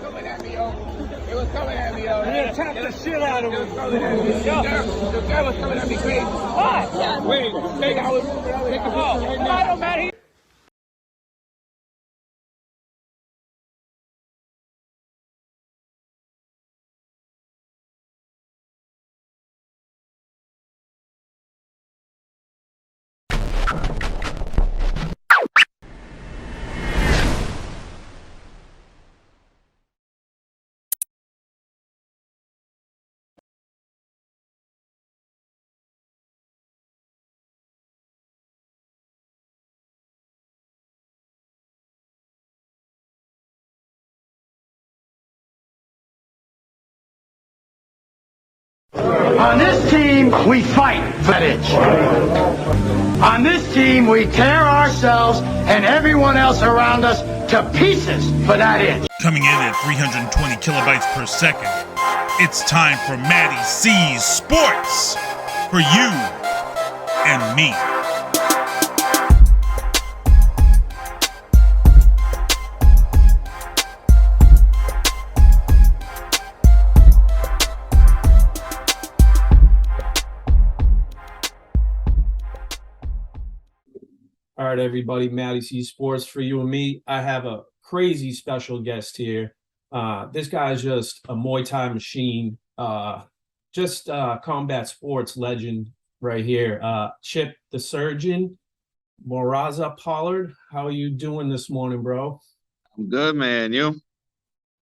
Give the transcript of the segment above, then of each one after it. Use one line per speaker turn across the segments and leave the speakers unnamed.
coming at me, yo. It was coming at me, yo.
You attacked the shit out of him.
It was coming at me. The guy was coming at me crazy.
What?
Yeah. Wait, I was moving. Take a ball.
Right now. Matty.
On this team, we fight for that itch. On this team, we tear ourselves and everyone else around us to pieces for that itch.
Coming in at 320 kilobytes per second, it's time for MattieC's Sports for you and me.
All right, everybody, MattieC Sports for you and me. I have a crazy special guest here. This guy is just a Muay Thai machine, combat sports legend right here. Chip the Surgeon, Moraza-Pollard. How are you doing this morning, bro?
I'm good, man. You?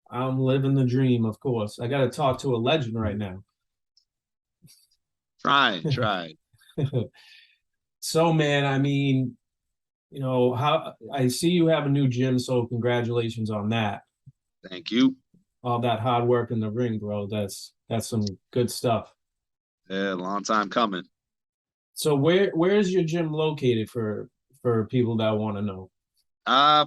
I'm living the dream, of course. I got to talk to a legend right now.
Try.
So, man, I mean, you know, how I see you have a new gym, so congratulations on that.
Thank you.
All that hard work in the ring, bro. That's some good stuff.
Yeah, long time coming.
So where is your gym located for people that want to know?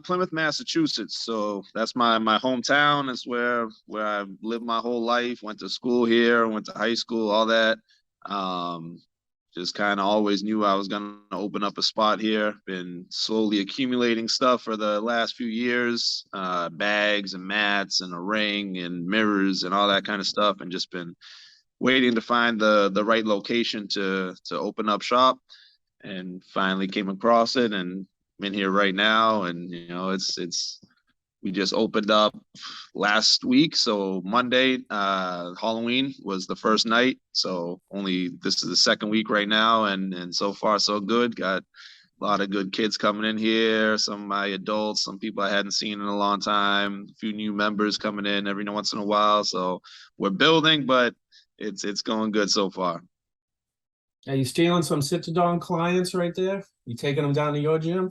Plymouth, Massachusetts. So that's my hometown. It's where I've lived my whole life. Went to school here, went to high school, all that. Just kind of always knew I was going to open up a spot here. Been slowly accumulating stuff for the last few years, bags and mats and a ring and mirrors and all that kind of stuff, and just been waiting to find the right location to open up shop, and finally came across it, and I'm in here right now. And you know, we just opened up last week. So Monday, Halloween was the first night. So this is the second week right now. And so far so good. Got a lot of good kids coming in here. Some of my adults, some people I hadn't seen in a long time, a few new members coming in every once in a while. So we're building, but it's going good so far.
Are you stealing some sit-to-down clients right there? You taking them down to your gym?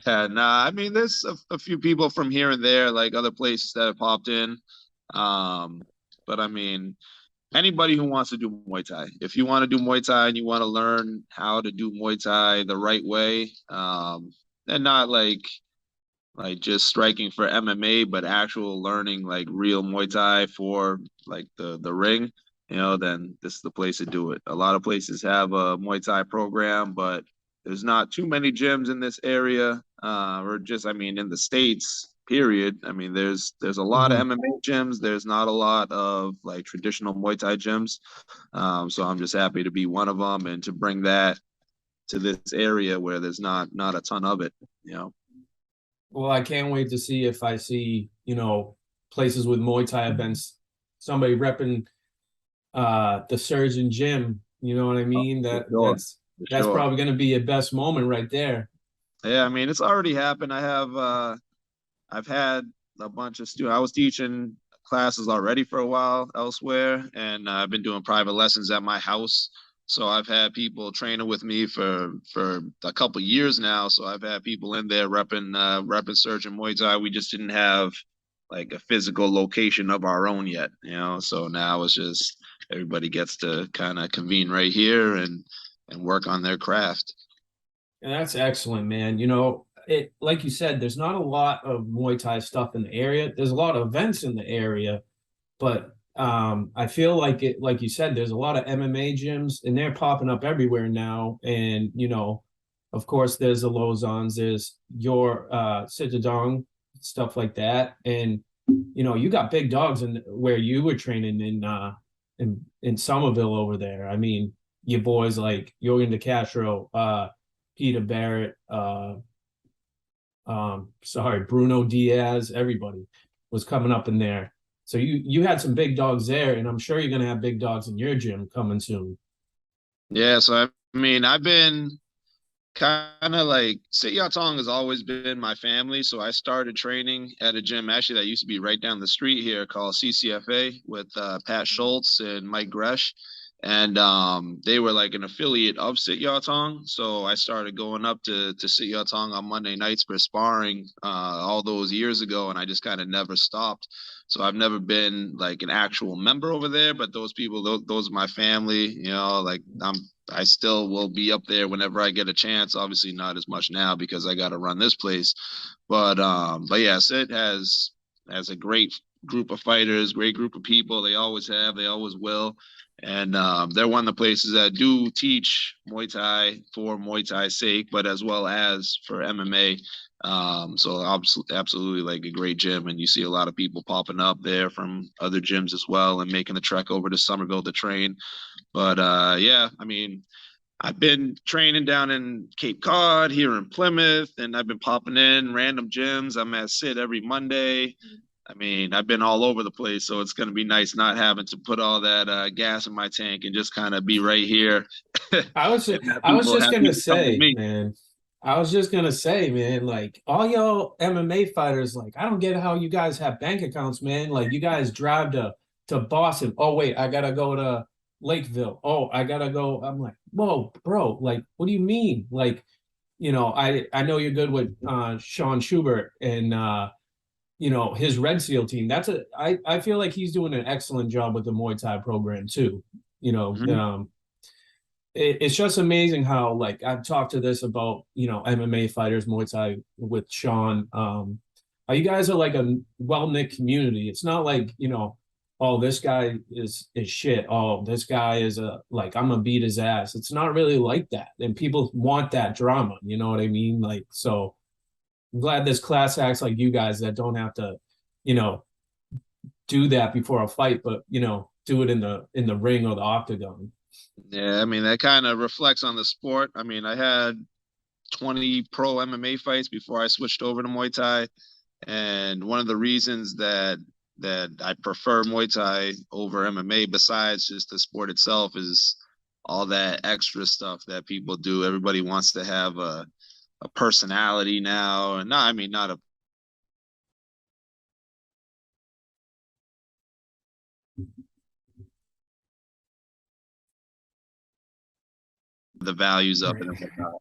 Nah, I mean, there's a few people from here and there, like other places that have popped in. But I mean, anybody who wants to do Muay Thai, if you want to do Muay Thai and you want to learn how to do Muay Thai the right way, and not like just striking for MMA, but actual learning like real Muay Thai for like the ring, you know, then this is the place to do it. A lot of places have a Muay Thai program, but there's not too many gyms in this area, or just, I mean, in the States, period. I mean, there's a lot of MMA gyms. There's not a lot of like traditional Muay Thai gyms. So I'm just happy to be one of them and to bring that to this area where there's not a ton of it, you know.
Well, I can't wait to see if I see, you know, places with Muay Thai events, somebody repping the Surgeon Gym. You know what I mean? That's probably going to be your best moment right there.
Yeah, I mean, it's already happened. I've had a bunch of students. I was teaching classes already for a while elsewhere, and I've been doing private lessons at my house. So I've had people training with me for a couple of years now. So I've had people in there repping Surgeon Muay Thai. We just didn't have like a physical location of our own yet, you know. So now it's just everybody gets to kind of convene right here and work on their craft.
And that's excellent, man. You know, it, like you said, there's not a lot of Muay Thai stuff in the area. There's a lot of events in the area, but I feel like like you said, there's a lot of MMA gyms and they're popping up everywhere now. And, you know, of course, there's the Lozans, there's your Sitadong stuff like that. And you know, you got big dogs in where you were training in Somerville over there. I mean, your boys like Jorgen De Castro, Peter Barrett, Bruno Diaz, everybody was coming up in there. So you had some big dogs there, and I'm sure you're gonna have big dogs in your gym coming soon.
Yeah, so I mean, I've been kind of like Sit-Yatong has always been my family. So I started training at a gym actually that used to be right down the street here called CCFA with Pat Schultz and Mike Gresh. And they were like an affiliate of Sit-Yatong. So I started going up to Sit-Yatong on Monday nights for sparring all those years ago. And I just kind of never stopped. So I've never been like an actual member over there, but those people, those are my family, you know, like I still will be up there whenever I get a chance. Obviously not as much now because I got to run this place. But yeah, Sit has a great group of fighters, great group of people. They always have, they always will. And they're one of the places that do teach Muay Thai for Muay Thai's sake, but as well as for MMA. So absolutely like a great gym, and you see a lot of people popping up there from other gyms as well and making the trek over to Somerville to train. But yeah, I mean, I've been training down in Cape Cod, here in Plymouth, and I've been popping in random gyms. I'm at Sit every Monday. I mean, I've been all over the place, so it's going to be nice not having to put all that gas in my tank and just kind of be right here.
I was just gonna say, man. I was just gonna say, man, like all y'all MMA fighters, like I don't get how you guys have bank accounts, man. Like you guys drive to Boston. Oh wait, I gotta go to Lakeville. Oh, I gotta go. I'm like, whoa, bro. Like, what do you mean? Like, you know, I know you're good with Sean Schubert and you know, his Red Seal team. I feel like he's doing an excellent job with the Muay Thai program too. You know,
Mm-hmm.
It's just amazing how like I've talked to this about, you know, MMA fighters, Muay Thai with Sean. How you guys are like a well-knit community. It's not like, you know, oh, this guy is shit. Oh, this guy is like I'm gonna beat his ass. It's not really like that. And people want that drama, you know what I mean? Like, so I'm glad there's class acts like you guys that don't have to, you know, do that before a fight, but you know, do it in the ring or the octagon.
Yeah, I mean, that kind of reflects on the sport. I mean, I had 20 pro MMA fights before I switched over to Muay Thai. And one of the reasons that I prefer Muay Thai over MMA, besides just the sport itself, is all that extra stuff that people do. Everybody wants to have a personality now. And not, I mean, not a the values up and whatnot.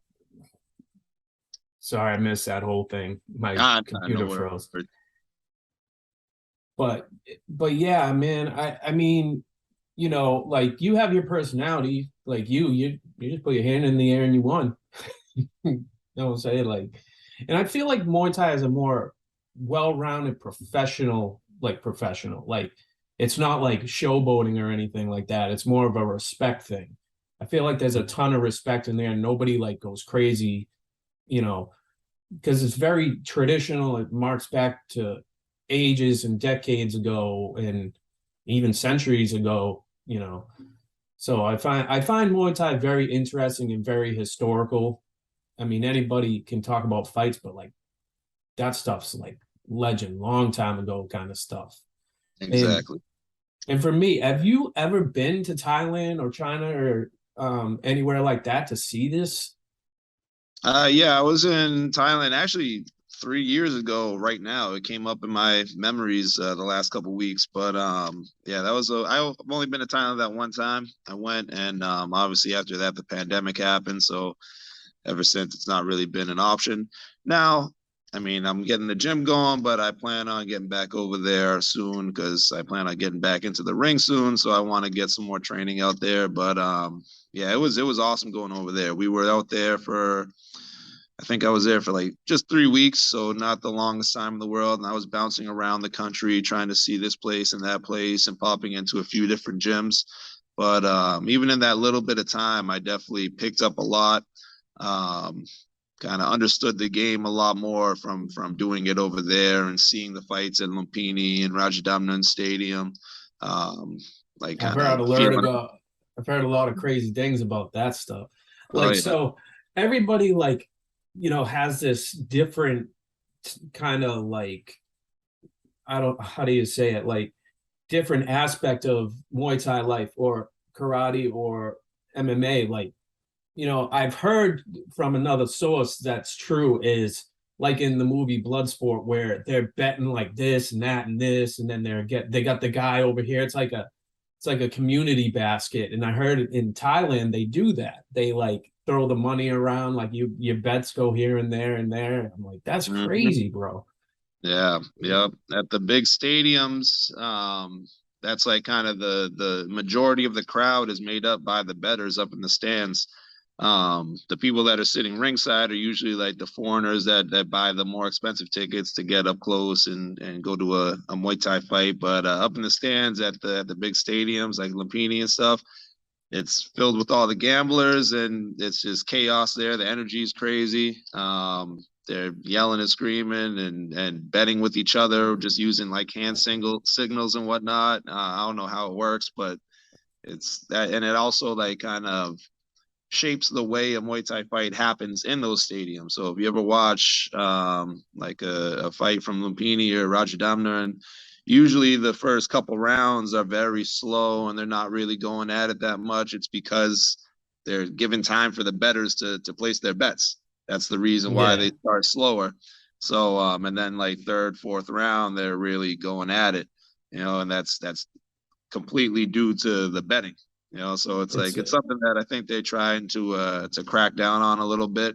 Sorry, I missed that whole thing. My computer froze. But yeah, man, I mean, you know, like you have your personality, like you just put your hand in the air and you won. You know what I'm saying? Like, and I feel like Muay Thai is a more well-rounded professional. Like it's not like showboating or anything like that. It's more of a respect thing. I feel like there's a ton of respect in there, and nobody like goes crazy, you know, because it's very traditional. It marks back to ages and decades ago and even centuries ago, you know. So I find Muay Thai very interesting and very historical. I mean, anybody can talk about fights, but like that stuff's like legend, long time ago kind of stuff.
Exactly.
And for me, have you ever been to Thailand or China or anywhere like that to see this?
Yeah, I was in Thailand actually 3 years ago. Right now, it came up in my memories the last couple of weeks. But yeah, I've only been to Thailand that one time. I went, and obviously after that, the pandemic happened. So ever since, it's not really been an option. Now, I mean, I'm getting the gym going, but I plan on getting back over there soon because I plan on getting back into the ring soon. So I want to get some more training out there. But yeah, it was awesome going over there. We were out there for, I think I was there for like just 3 weeks, so not the longest time in the world. And I was bouncing around the country trying to see this place and that place and popping into a few different gyms. But even in that little bit of time, I definitely picked up a lot. kind of understood the game a lot more from doing it over there and seeing the fights at Lumpini and Rajadamnern Stadium. Like
I've
kind
heard
of
a lot of I've heard a lot of crazy things about that stuff.
Oh,
Like,
yeah.
so everybody like, has this different kind of like, I don't, how do you say it? Like different aspect of Muay Thai life or karate or MMA. Like, I've heard from another source that's true is like in the movie Bloodsport where they're betting like this and that and this, and then they got the guy over here. It's like a community basket. And I heard in Thailand they do that. They like throw the money around, like your bets go here and there and there. I'm like, that's crazy, bro.
Yeah, yeah. At the big stadiums, that's like kind of the majority of the crowd is made up by the bettors up in the stands. The people that are sitting ringside are usually like the foreigners that buy the more expensive tickets to get up close and go to a Muay Thai fight. But up in the stands at the big stadiums like Lumpini and stuff, it's filled with all the gamblers and it's just chaos there. The energy is crazy. They're yelling and screaming and betting with each other, just using like hand signals and whatnot. I don't know how it works, but it's that, and it also like kind of shapes the way a Muay Thai fight happens in those stadiums. So if you ever watch like a fight from Lumpini or Rajadamnern, usually the first couple rounds are very slow and they're not really going at it that much. It's because they're giving time for the bettors to place their bets. That's the reason why they start slower. So and then like third, fourth round, they're really going at it, and that's completely due to the betting. So it's like it's something that I think they're trying to crack down on a little bit,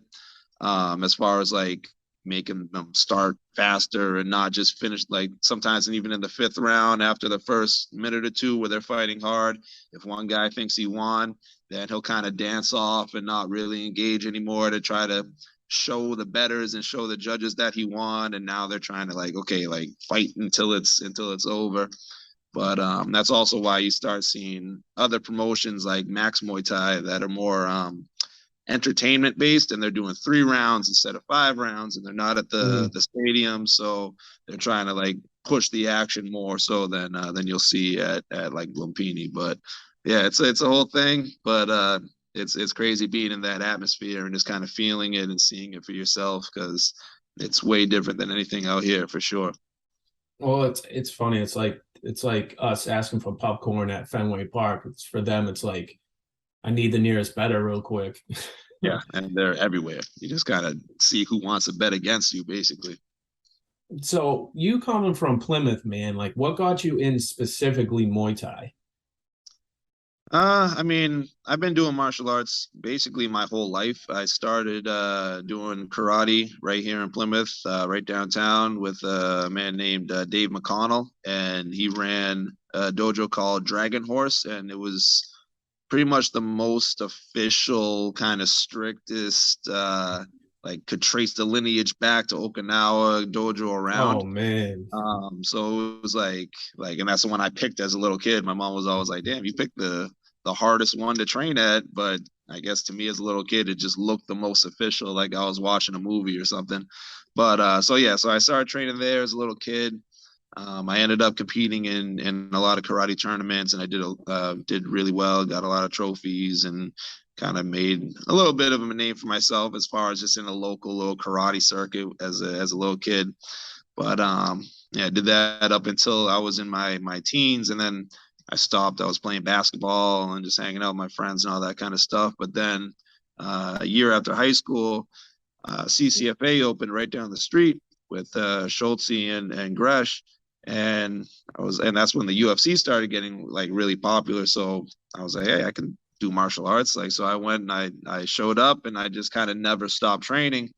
as far as like making them start faster and not just finish like sometimes and even in the fifth round after the first minute or two where they're fighting hard. If one guy thinks he won, then he'll kind of dance off and not really engage anymore to try to show the bettors and show the judges that he won. And now they're trying to like, okay, like fight until it's over. But that's also why you start seeing other promotions like Max Muay Thai that are more entertainment based, and they're doing 3 rounds instead of 5 rounds, and they're not at the stadium, so they're trying to like push the action more so than you'll see at like Lumpini. But yeah, it's a whole thing. But it's crazy being in that atmosphere and just kind of feeling it and seeing it for yourself, because it's way different than anything out here for sure.
Well, it's funny. It's like us asking for popcorn at Fenway Park. It's for them. It's like, I need the nearest better real quick.
Yeah, and they're everywhere. You just gotta see who wants to bet against you, basically.
So you coming from Plymouth, man, like what got you in specifically Muay Thai?
I mean, I've been doing martial arts basically my whole life. I started doing karate right here in Plymouth, right downtown, with a man named Dave McConnell, and he ran a dojo called Dragon Horse, and it was pretty much the most official, kind of strictest, like could trace the lineage back to Okinawa dojo around.
Oh man.
So it was like, and that's the one I picked as a little kid. My mom was always like, "Damn, you picked the hardest one to train at." But I guess to me as a little kid, it just looked the most official, like I was watching a movie or something. But so I started training there as a little kid. I ended up competing in a lot of karate tournaments, and I did really well, got a lot of trophies, and kind of made a little bit of a name for myself as far as just in a local little karate circuit as a little kid. But yeah, I did that up until I was in my teens, and then I stopped. I was playing basketball and just hanging out with my friends and all that kind of stuff. But then a year after high school, CCFA opened right down the street with Schultze and Gresh. And that's when the UFC started getting like really popular. So I was like, hey, I can do martial arts. Like, so I went and I showed up, and I just kind of never stopped training.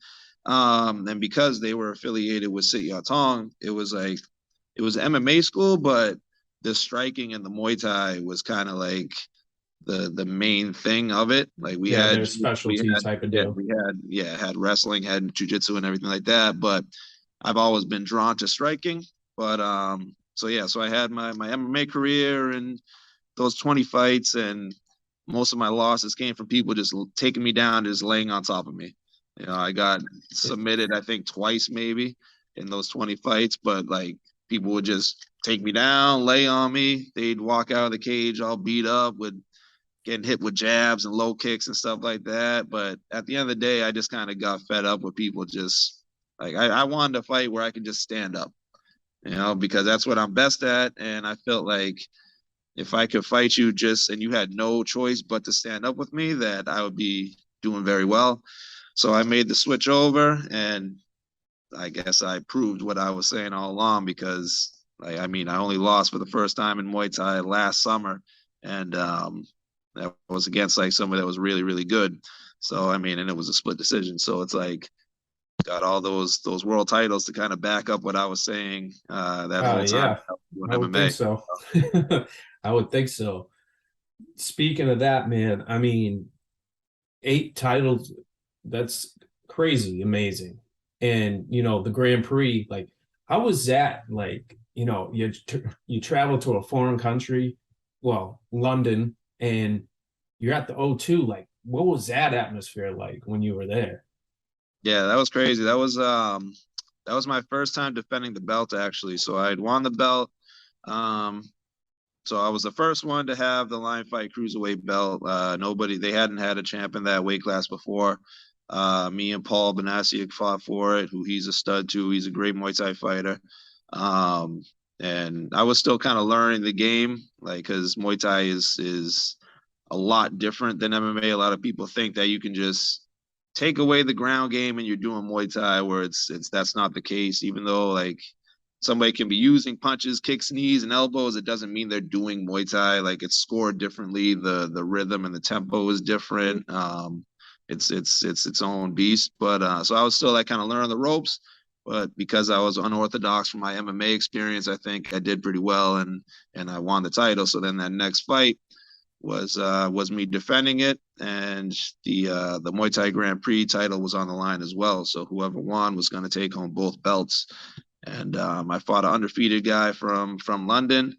And because they were affiliated with Sit Ya Tong, it was MMA school, but the striking and the Muay Thai was kind of like the main thing of it. Like we had
their specialty type of deal.
We had wrestling, had jiu-jitsu and everything like that. But I've always been drawn to striking. But so I had my MMA career and those 20 fights, and most of my losses came from people just taking me down, just laying on top of me. You know, I got submitted, I think, twice maybe in those 20 fights, but like people would just take me down, lay on me. They'd walk out of the cage all beat up with getting hit with jabs and low kicks and stuff like that. But at the end of the day, I just kind of got fed up with people just like I wanted to fight where I could just stand up, you know, because that's what I'm best at. And I felt like if I could fight you just and you had no choice but to stand up with me, that I would be doing very well. So I made the switch over, and I guess I proved what I was saying all along because I mean, I only lost for the first time in Muay Thai last summer, and that was against like somebody that was really, really good. So I mean, and it was a split decision. So it's like got all those world titles to kind of back up what I was saying that whole time.
Yeah, I would think so. I would think so. Speaking of that, man, I mean, 8 titles, that's crazy amazing. And you know, the Grand Prix, like, how was that? Like, you know, you travel to a foreign country, well, London, and you're at the O2. Like, what was that atmosphere like when you were there?
Yeah, that was crazy. That was my first time defending the belt actually. So I had won the belt. Um, so I was the first one to have the line fight cruiserweight belt. They hadn't had a champ in that weight class before. Me and Paul Benasiak fought for it, who he's a stud too. He's a great Muay Thai fighter. And I was still kind of learning the game, like, because Muay Thai is a lot different than MMA. A lot of people think that you can just take away the ground game and you're doing Muay Thai, where it's that's not the case. Even though like somebody can be using punches, kicks, knees, and elbows, it doesn't mean they're doing Muay Thai. Like, it's scored differently. The rhythm and the tempo is different. It's its own beast. But so I was still like kind of learning the ropes. But because I was unorthodox from my MMA experience, I think I did pretty well, and I won the title. So then that next fight was me defending it, and the Muay Thai Grand Prix title was on the line as well. So whoever won was going to take home both belts. And I fought an undefeated guy from London,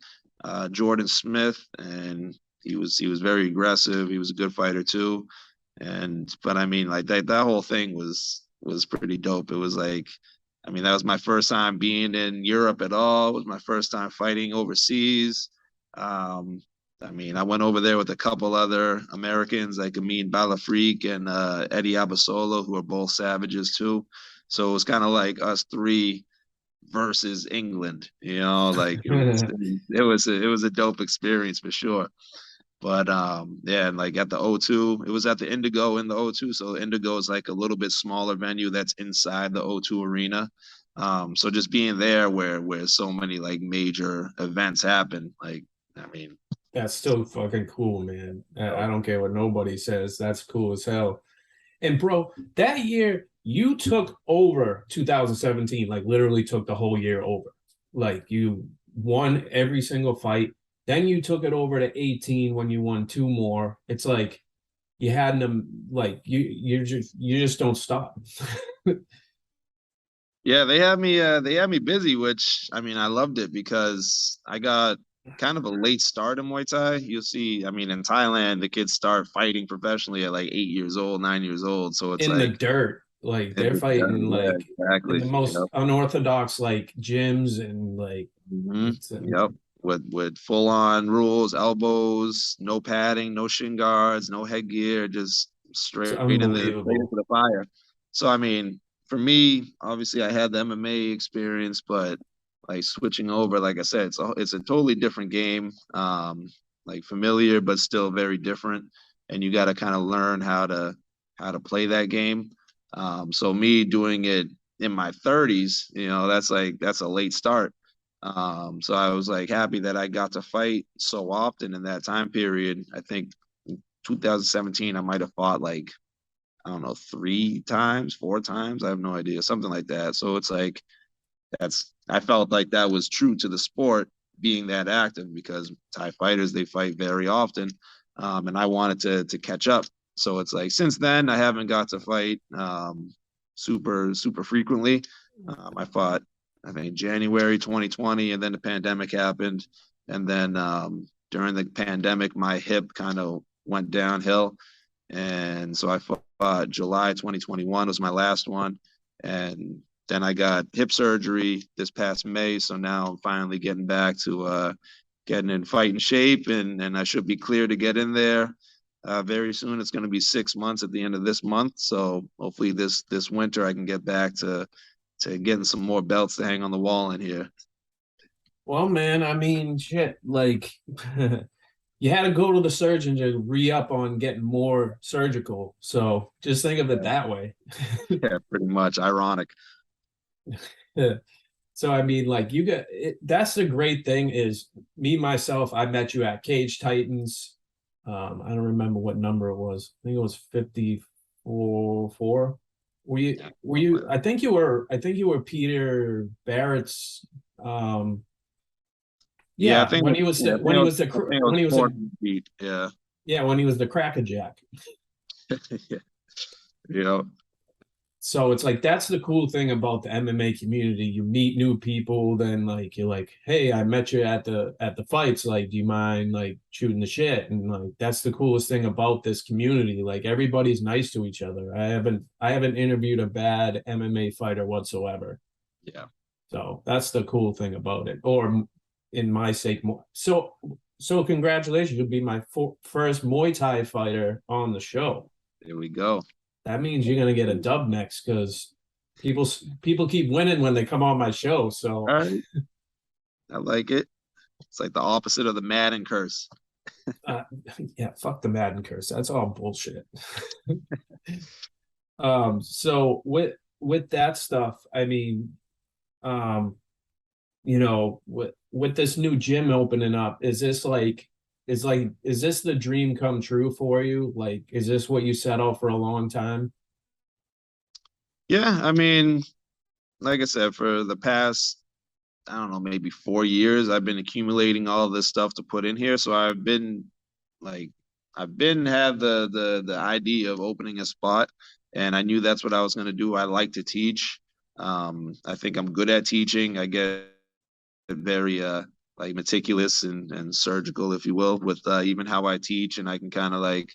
Jordan Smith, and he was very aggressive. He was a good fighter too. But I mean, like that whole thing was pretty dope. It was like, I mean, that was my first time being in Europe at all. It was my first time fighting overseas. I mean, I went over there with a couple other Americans, like Amin Balafrique and Eddie Abasolo, who are both savages too. So it was kind of like us three versus England, you know, like it was a dope experience for sure. But yeah, and like at the O2, it was at the Indigo in the O2. So Indigo is like a little bit smaller venue that's inside the O2 arena. So just being there where so many like major events happen, like, I mean,
That's still fucking cool, man. I don't care what nobody says. That's cool as hell. And bro, that year you took over 2017, like literally took the whole year over. Like, you won every single fight. Then you took it over to 18 when you won 2 more. It's like you had them, like you just don't stop.
Yeah, they had me busy, which I mean I loved it because I got kind of a late start in Muay Thai. You'll see, I mean, in Thailand, the kids start fighting professionally at like 8 years old, 9 years old. So it's
in
like
the dirt. Like, they're fighting like
exactly
in the most unorthodox like gyms, and like
yep, with full on rules, elbows, no padding, no shin guards, no headgear, just straight into the fire. So I mean, for me, obviously I had the MMA experience, but like switching over, like I said, it's a totally different game. Like familiar but still very different, and you got to kind of learn how to play that game. So me doing it in my 30s, you know, that's a late start. So I was like happy that I got to fight so often in that time period. I think 2017 I might have fought like, I don't know, 3 times, 4 times, I have no idea, something like that. So it's like I felt like that was true to the sport, being that active, because Thai fighters, they fight very often, and I wanted to catch up. So it's like since then I haven't got to fight super frequently. I fought, I think, January 2020, and then the pandemic happened, and then during the pandemic my hip kind of went downhill, and so I fought July 2021 was my last one. And then I got hip surgery this past May. So now I'm finally getting back to getting in fighting shape, and I should be clear to get in there very soon. It's going to be 6 months at the end of this month. So hopefully this winter I can get back to getting some more belts to hang on the wall in here.
Well, man, I mean, shit, like you had to go to the surgeon to re-up on getting more surgical. So just think of it that way.
Yeah, pretty much. Ironic.
So I mean, like you got it, that's the great thing is me myself. I met you at Cage Titans. I don't remember what number it was. I think it was 54. Were you? I think you were. I think you were Peter Barrett's.
Yeah, I
Yeah,
think
when he was the when he was the when he was the,
beat. Yeah.
yeah when he was the crackerjack.
Yeah. You know,
So it's like that's the cool thing about the MMA community. You meet new people, then like you're like, hey, I met you at the fights. Like, do you mind like shooting the shit? And like that's the coolest thing about this community. Like everybody's nice to each other. I haven't interviewed a bad MMA fighter whatsoever.
yeah.
So that's the cool thing about it. Or in my sake, more so congratulations. You'll be my first Muay Thai fighter on the show.
There we go.
That means you're gonna get a dub next because people keep winning when they come on my show. So
All right. I like it. It's like the opposite of the Madden curse.
yeah, fuck the Madden curse. That's all bullshit. So with that stuff, I mean, you know, with this new gym opening up, is this the dream come true for you? Like, is this what you set out for a long time?
Yeah, I mean, like I said, for the past, I don't know, maybe 4 years, I've been accumulating all this stuff to put in here. So I've been had the idea of opening a spot, and I knew that's what I was going to do. I like to teach. I think I'm good at teaching. I get very like meticulous and surgical, if you will, with even how I teach, and I can kind of like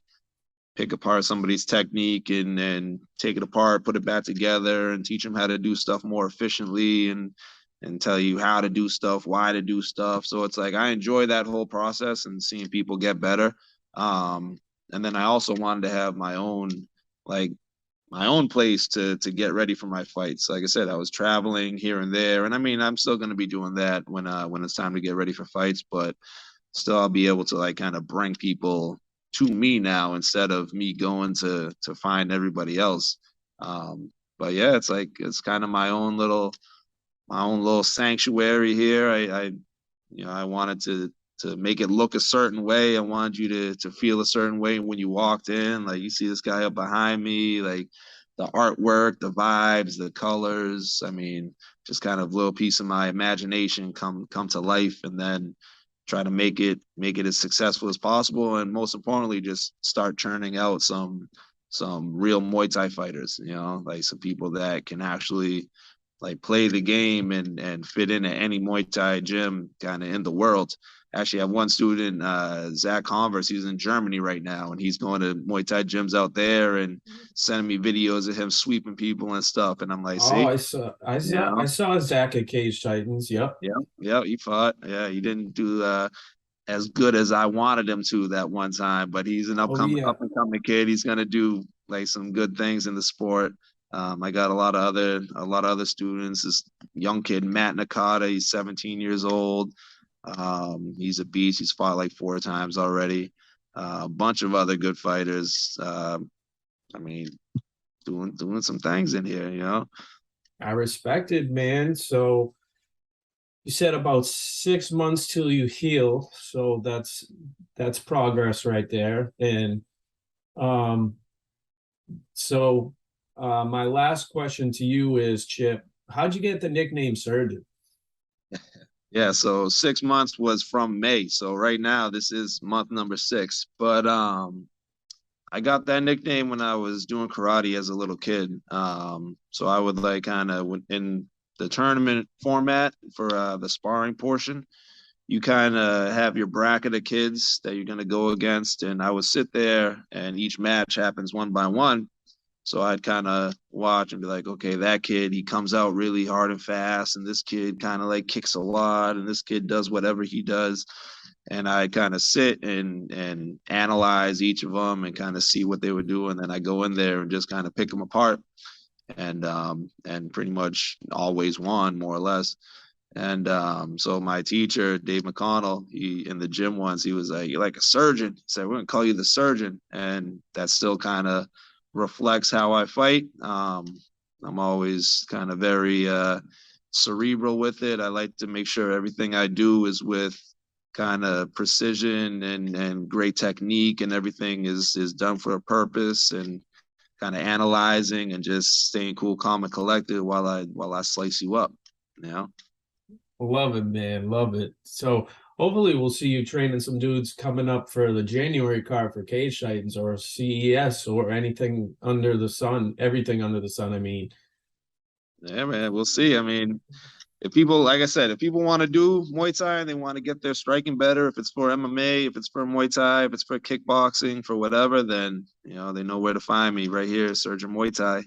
pick apart somebody's technique and take it apart, put it back together, and teach them how to do stuff more efficiently and tell you how to do stuff, why to do stuff. So it's like I enjoy that whole process and seeing people get better. And then I also wanted to have my own place to get ready for my fights. Like I said, I was traveling here and there, and I mean, I'm still going to be doing that when it's time to get ready for fights, but still I'll be able to like kind of bring people to me now instead of me going to find everybody else. But yeah, it's like it's kind of my own little sanctuary here. I wanted to make it look a certain way. I wanted you to feel a certain way when you walked in. Like you see this guy up behind me, like the artwork, the vibes, the colors. I mean, just kind of a little piece of my imagination come to life, and then try to make it as successful as possible. And most importantly, just start churning out some real Muay Thai fighters, you know, like some people that can actually like play the game and fit into any Muay Thai gym kind of in the world. Actually, I have one student, Zach Converse. He's in Germany right now, and he's going to Muay Thai gyms out there and sending me videos of him sweeping people and stuff. And I'm like, see,
I saw Zach at Cage Titans. Yep.
Yeah, he fought. Yeah, he didn't do as good as I wanted him to that one time, but he's an up and coming kid. He's gonna do like some good things in the sport. I got a lot of other students. This young kid, Matt Nakata, he's 17 years old. He's a beast. He's fought like 4 times already. A bunch of other good fighters. I mean, doing some things in here, you know.
I respect it, man. So you said about 6 months till you heal. So that's progress right there. And so my last question to you is, Chip, how'd you get the nickname Surgeon?
Yeah, so 6 months was from May. So right now this is month number 6. But I got that nickname when I was doing karate as a little kid. So I would like kind of in the tournament format for the sparring portion, you kind of have your bracket of kids that you're going to go against. And I would sit there, and each match happens one by one. So I'd kind of watch and be like, okay, that kid, he comes out really hard and fast, and this kid kind of like kicks a lot, and this kid does whatever he does. And I kind of sit and analyze each of them and kind of see what they would do, and then I go in there and just kind of pick them apart, and pretty much always won, more or less. And so my teacher, Dave McConnell, he in the gym once, he was like, "You're like a surgeon." He said, "We're gonna call you the surgeon," and that still kind of reflects how I fight. I'm always kind of very cerebral with it. I like to make sure everything I do is with kind of precision and great technique, and everything is done for a purpose, and kind of analyzing and just staying cool, calm, and collected while I slice you up, you know.
Love it, man. Love it. So hopefully we'll see you training some dudes coming up for the January card for Cage Titans or CES or anything under the sun, everything under the sun, I mean.
Yeah, man, we'll see. I mean, if people, like I said, if people want to do Muay Thai and they want to get their striking better, if it's for MMA, if it's for Muay Thai, if it's for kickboxing, for whatever, then, you know, they know where to find me right here, Surgeon Muay Thai.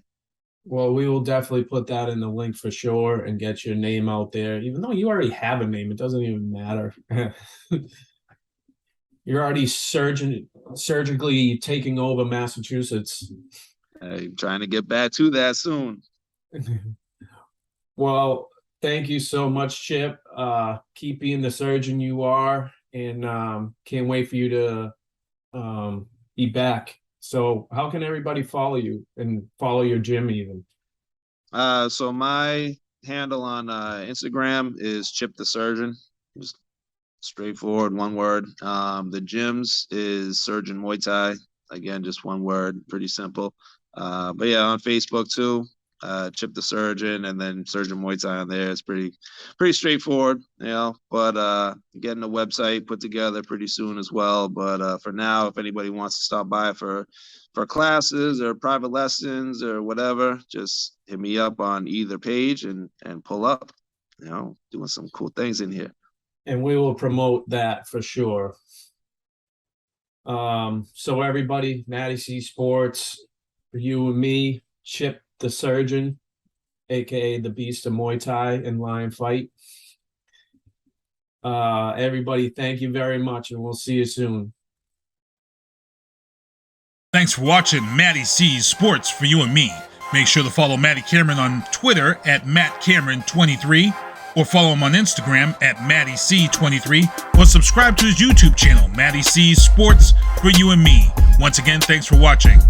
Well, we will definitely put that in the link for sure and get your name out there. Even though you already have a name, it doesn't even matter. You're already surgically taking over Massachusetts.
I'm trying to get back to that soon.
Well, thank you so much, Chip. Keep being the surgeon you are, and can't wait for you to be back. So how can everybody follow you and follow your gym even?
So my handle on Instagram is Chip the Surgeon. Just straightforward, one word. The gyms is Surgeon Muay Thai. Again, just one word, pretty simple. But yeah, on Facebook too, Chip the Surgeon, and then Surgeon Muay Thai on there. It's pretty straightforward, you know, but getting a website put together pretty soon as well. But for now, if anybody wants to stop by for classes or private lessons or whatever, just hit me up on either page and pull up, you know, doing some cool things in here.
And we will promote that for sure. So everybody, MattieC Sports, for you and me, Chip the Surgeon, aka the Beast of Muay Thai and Lion Fight. Everybody, thank you very much, and we'll see you soon.
Thanks for watching MattieC Sports for you and me. Make sure to follow Matty Cameron on Twitter at MattCameron23, or follow him on Instagram at MattieC23, or subscribe to his YouTube channel, MattieC Sports for you and me. Once again, thanks for watching.